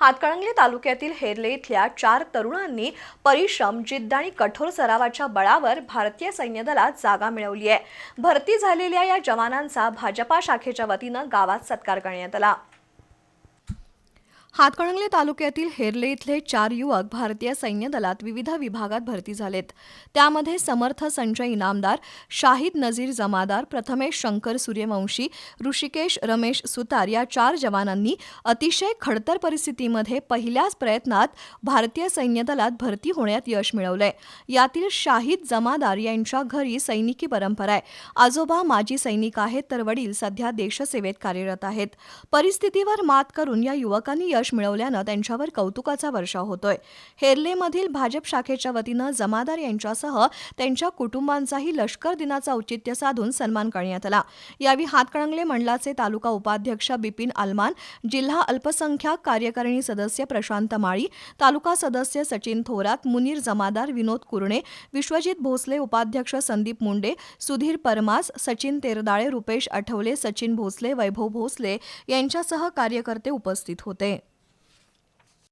हातकणंगले तालुक्यातील हेरले इथल्या 4 तरुणांनी परिश्रम, जिद्द आणि कठोर सरावाच्या बळावर भारतीय सैन्य दलात जागा मिळवली आहे। भरती झालेल्या या जवानांचा भाजपा शाखेच्या वतीनं गावात सत्कार करण्यात आला। हातकणंगले तालुक्यातील हेरले इथले 4 युवक भारतीय सैन्य दलात विविध विभागात भरती झालेत। त्यामध्ये समर्थ संजय इनामदार, शाहिद नजीर जमादार, प्रथमेश शंकर सूर्यवंशी, ऋषिकेश रमेश सुतार या 4 जवानांनी अतिशय खडतर परिस्थितीमध्ये पहिल्याच प्रयत्नात भारतीय सैन्य दलात भरती होण्यात यश मिळवलंय। यातील शाहिद जमादार यांच्या घरी सैनिकी परंपरा आहे। आजोबा माजी सैनिक आहेत, तर वडील सध्या देशसेवेत कार्यरत आहेत। परिस्थितीवर मात करून या युवकांनी यश मिळवल्यानं त्यांच्यावर कौतुकाचा वर्षाव होतोय। हेरलेमधील भाजप शाखेच्या वतीनं जमादार यांच्यासह त्यांच्या कुटुंबांचाही लष्कर दिनाचा औचित्य साधून सन्मान करण्यात आला। यावेळी हातकणंगले मंडलाचे तालुका उपाध्यक्ष बिपिन आलमान, जिल्हा अल्पसंख्याक कार्यकारिणी सदस्य प्रशांत माळी, तालुका सदस्य सचिन थोरात, मुनीर जमादार, विनोद कुरणे, विश्वजित भोसले, उपाध्यक्ष संदीप मुंडे, सुधीर परमास, सचिन तेरदाळे, रुपेश आठवले, सचिन भोसले, वैभव भोसले यांच्यासह कार्यकर्ते उपस्थित होते।